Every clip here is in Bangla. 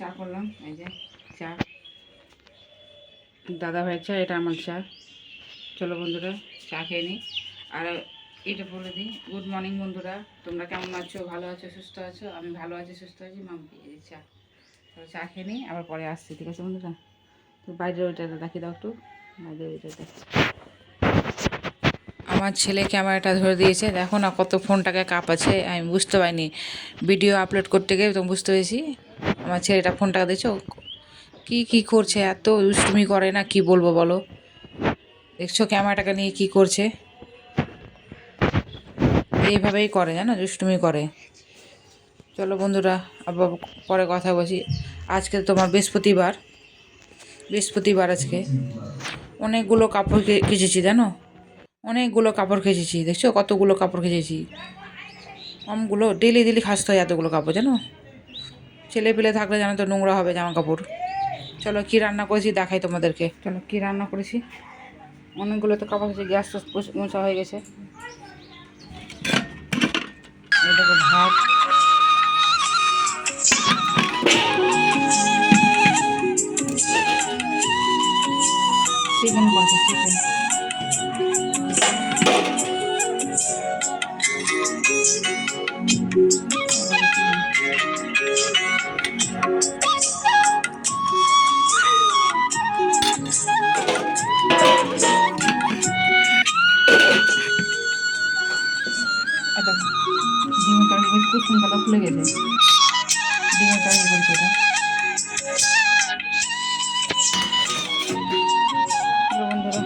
চা করলাম, এই যে চা, দাদা ভাইয়ের চা, এটা আমার চা। চলো বন্ধুরা চা খেয়ে নিই। আর এটা বলে দিই, গুড মর্নিং বন্ধুরা, তোমরা কেমন আছো? ভালো আছো, সুস্থ আছো? আমি ভালো আছি, সুস্থ আছি। মাম্পি এই চা। চলো চা খেয়ে নিই, আবার পরে আসছি, ঠিক আছে বন্ধুরা? তো বাইরের ওইটাটা দেখি দাও একটু, বাইরের ওইটাটা। আমার ছেলে ক্যামেরাটা ধরে দিয়েছে, দেখো না কত ফোনটাকে কাঁপাচ্ছে। আমি বুঝতে পারিনি, ভিডিও আপলোড করতে গিয়ে তো বুঝতে পেরেছি। আমার ছেলেটা ফোনটাকে দেখছো কি করছে, এত দুষ্টুমি করে না, কি বলবো বলো। দেখছো ক্যামেরাটাকে নিয়ে কি করছে, এইভাবেই করে, জানো, দুষ্টুমি করে। চলো বন্ধুরা আবার পরে কথা বলছি। আজকে তোমার বৃহস্পতিবার আজকে অনেকগুলো কাপড় কেচেছি, জানো, অনেকগুলো কাপড় কেচেছি। দেখছো কতগুলো কাপড় কেচেছি, আমগুলো ডেলি খাসতে হয় এতগুলো কাপড়, জানো। ছেলে পেলে থাকলে জানো তো নোংরা হবে জামা কাপড়। চলো কী রান্না করেছি দেখাই তোমাদেরকে। চলো কী রান্না করেছি, অনেকগুলো তো কাপড় কেচে, গ্যাস মোছা হয়ে গেছে। এই দেখো ভাত, চিকেন করেছে, চিকেন। ডিমের তরকারি করেছি, কুসুম কালা ফুলে গেছে। ডিমের তরকারি করেছি এটা। বন্ধুরা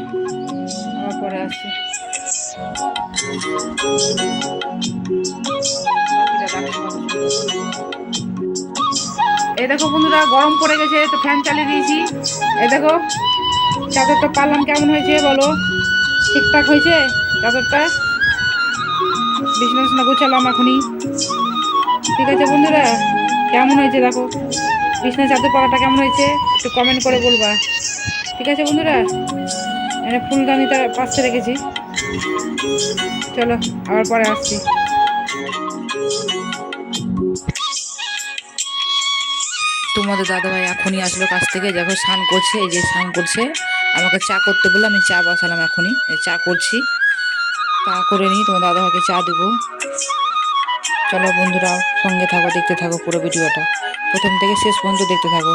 আবার পরে আসছি। এই দেখো বন্ধুরা গরম পড়ে গেছে, তো ফ্যান চালিয়ে দিয়েছি। এই দেখো চাদরটা পারলাম, কেমন হয়েছে বলো? ঠিকঠাক হয়েছে চাদরটা? বিছানা গোছালাম এখনই, ঠিক আছে বন্ধুরা? কেমন হয়েছে দেখো, বিছানা চাদর পাড়াটা কেমন হয়েছে একটু কমেন্ট করে বলবা, ঠিক আছে বন্ধুরা? এখানে ফুলদানিটা পাশে রেখেছি। চলো আবার পরে আসছি। তোমাদের দাদাভাই এখনই আসলো কাছ থেকে, দেখো স্নান করছে, এই যে স্নান করছে। আমাকে চা করতে বললো, আমি চা বসালাম এখনই, চা করছি। চা করে নিই, তোমার দাদাভাইকে চা দেবো। চলো বন্ধুরা সঙ্গে থাকো, দেখতে থাকো পুরো ভিডিওটা, প্রথম থেকে শেষ পর্যন্ত দেখতে থাকো।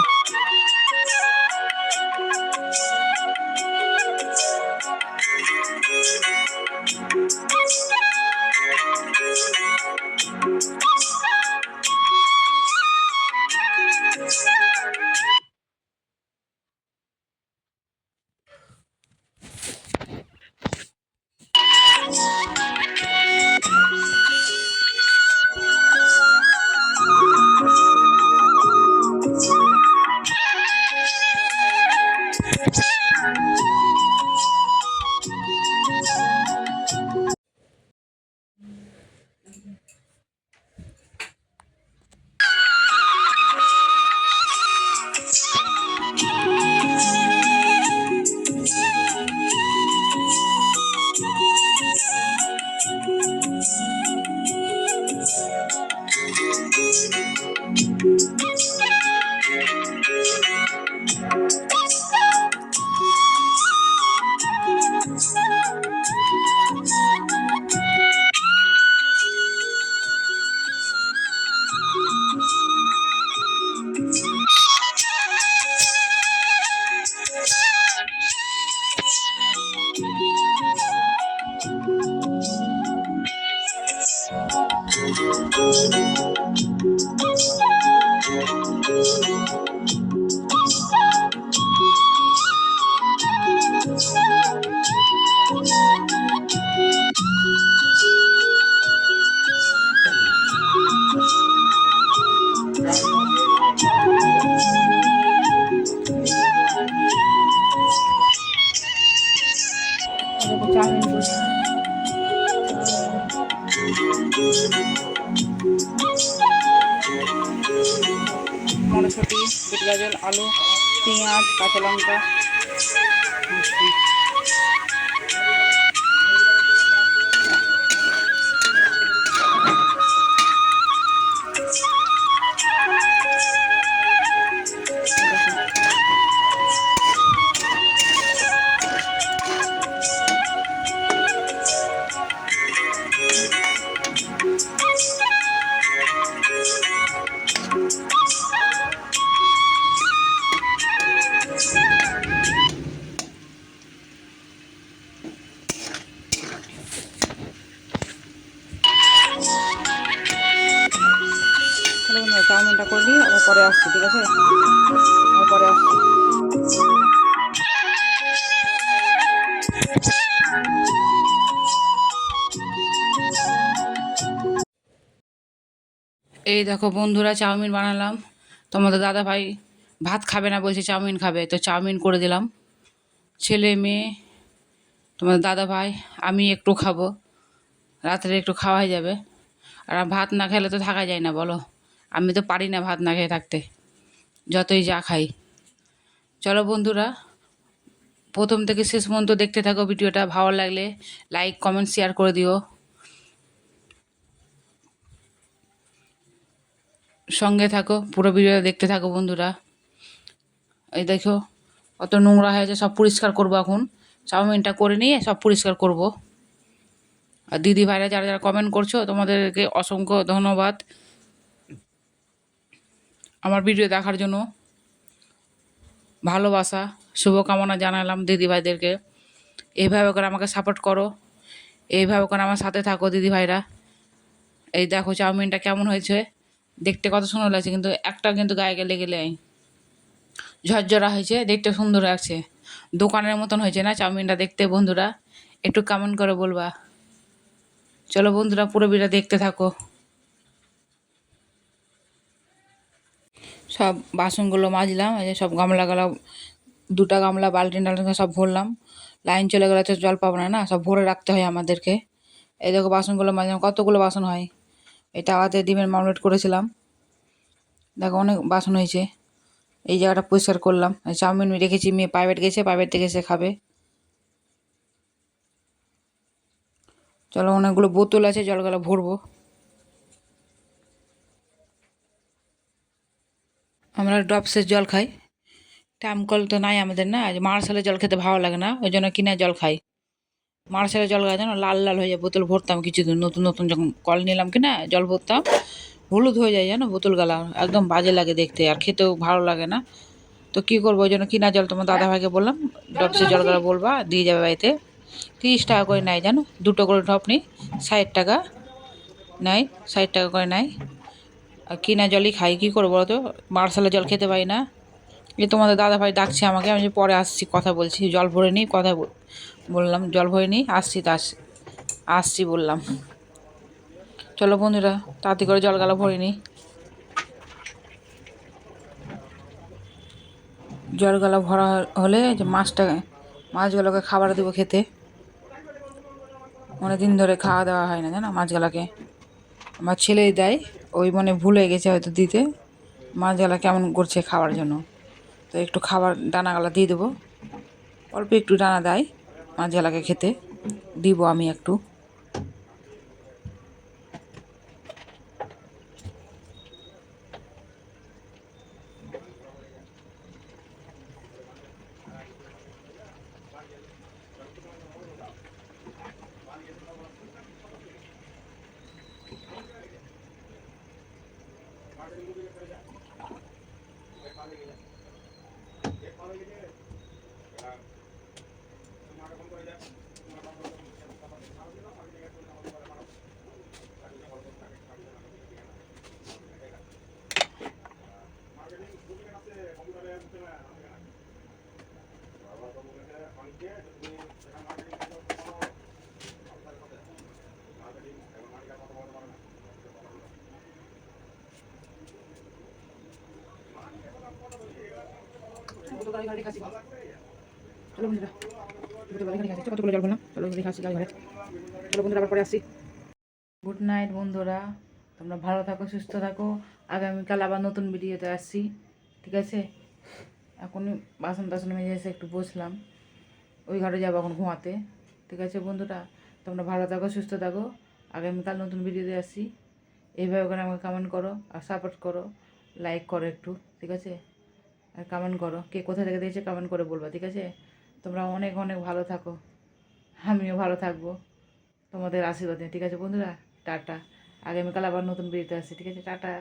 মটরশুঁটি, বিট গাজর, আলু, পেঁয়াজ, কাঁচা লঙ্কা, পরে আসছি, ঠিক আছে? আমি পরে আসছি। এই দেখো বন্ধুরা, চাউমিন বানালাম। তোমাদের দাদা ভাই ভাত খাবে না, বলছে চাউমিন খাবে, তো চাউমিন করে দিলাম। ছেলে মেয়ে, তোমাদের দাদা ভাই, আমি একটু খাবো, রাত্রে একটু খাওয়াই যাবে। আর ভাত না খেলে তো থাকা যায় না, বলো। আমি তো পারি না ভাত না খেয়ে থাকতে, যতই যা খাই। চলো বন্ধুরা, প্রথম থেকে শেষ পর্যন্ত দেখতে থাকো ভিডিওটা। ভালো লাগলে লাইক কমেন্ট শেয়ার করে দিও, সঙ্গে থাকো, পুরো ভিডিওটা দেখতে থাকো বন্ধুরা। এই দেখো কত নোংরা হয়েছে, সব পরিষ্কার করবো এখন। চাউমিনটা করে নিয়ে সব পরিষ্কার করব। আর দিদি ভাইরা যারা যারা কমেন্ট করছো, তোমাদেরকে অসংখ্য ধন্যবাদ আমার ভিডিও দেখার জন্য। ভালোবাসা, শুভকামনা জানালাম দিদি ভাইদেরকে। এইভাবে করে আমাকে সাপোর্ট করো, এইভাবে করে আমার সাথে থাকো দিদি ভাইরা। এই দেখো চাউমিনটা কেমন হয়েছে, দেখতে কত সুন্দর লাগছে, কিন্তু একটা কিন্তু গায়ে গেলে গেলে ঝরঝরা হয়েছে, দেখতে সুন্দর লাগছে। দোকানের মতন হয়েছে না চাউমিনটা দেখতে বন্ধুরা? একটু কমেন্ট করে বলবা। চলো বন্ধুরা, পুরো ভিডিও দেখতে থাকো। সব বাসনগুলো মাজলাম, এই যে সব গামলাগুলো, দুটা গামলা বালতি টালতি সব ভরলাম। লাইন চলে গেলে তো জল পাবো না, না, সব ভরে রাখতে হয় আমাদেরকে। এই দেখো বাসনগুলো মাজলাম, কতগুলো বাসন হয়। এটা আগে ডিমের মামলেট করেছিলাম, দেখো অনেক বাসন হয়েছে। এই জায়গাটা পরিষ্কার করলাম। চাউমিন রেখেছি, মেয়ে প্রাইভেট গেছে, প্রাইভেট থেকে এসে খাবে। চলো, অনেকগুলো বোতল আছে, জলগুলো ভরবো। আমরা ড্রপসের জল খাই, টাইম কল তো নাই আমাদের, না মার্শালের জল খেতে ভালো লাগে না, ওই জন্য কিনা জল খাই। মার্শালের জল খাই জানো, লাল লাল হয়ে যায়। বোতল ভরতাম কিছুদিন, নতুন নতুন যখন কল নিলাম কিনা, জল ভরতাম, হলুদ হয়ে যায় জানো বোতল গালা, একদম বাজে লাগে দেখতে, আর খেতেও ভালো লাগে না। তো কী করবো, ওই জন্য কিনা জল তোমার দাদাভাইকে বললাম ড্রপসের জলগুলো বলবা দিয়ে যাবে বাড়িতে। 30 টাকা করে নেয় জানো, দুটো করে ড্রপ নিই, 60 টাকা নেয়, 60 টাকা করে নেয়। আর কিনা জলই খাই, কী করবো বলো তো, মার্শালের জল খেতে পারি না। এই তোমাদের দাদাভাই ডাকছে আমাকে, আমি যে পরে আসছি, কথা বলছি, জল ভরে নিই, কথা বললাম, জল ভরে নিই, আসছি তা আসছি বললাম। চলো বন্ধুরা, তাড়াতাড়ি করে জল গালা ভরে নিই। জল গালা ভরা হলে যে মাছগুলোকে খাবার দেবো খেতে। অনেক দিন ধরে খাওয়া দাওয়া হয় না জানো মাছগুলাকে, আমার ছেলেই দেয়, ওই মানে ভুলে গেছে হয়তো দিতে। মাছগুলা কেমন করছে খাওয়ার জন্য, তো একটু খাবার দানাগুলা দিয়ে দেবো। অল্প একটু দানা দেয় মাছগুলাকে খেতে, দিব আমি একটু। চলো বন্ধুরা, কতগুলো জল ভরলাম, চলো খাচ্ছি গাড়ি ঘরে। চলো বন্ধুরা, আবার পরে আসছি। গুড নাইট বন্ধুরা, তোমরা ভালো থাকো, সুস্থ থাকো। আগামীকাল আবার নতুন ভিডিওতে আসছি, ঠিক আছে? এখনই বাসন টাসন মেজে এসে একটু বসলাম, ওই ঘরে যাবো এখন ঘুমাতে, ঠিক আছে বন্ধুরা? তোমরা ভালো থাকো, সুস্থ থাকো। আগামীকাল নতুন ভিডিওতে আসছি। এইভাবে করে আমাকে কমেন্ট করো আর সাপোর্ট করো, লাইক করো একটু, ঠিক আছে? আর কমেন্ট করো, কে কোথা থেকে দিয়েছে কমেন্ট করে বলবা, ঠিক আছে? তোমরা অনেক অনেক ভালো থাকো, আমিও ভালো থাকবো তোমাদের আশীর্বাদে, ঠিক আছে বন্ধুরা? টাটা। আগামীকাল আবার নতুন ভিডিওতে আসছি, ঠিক আছে? টাটা।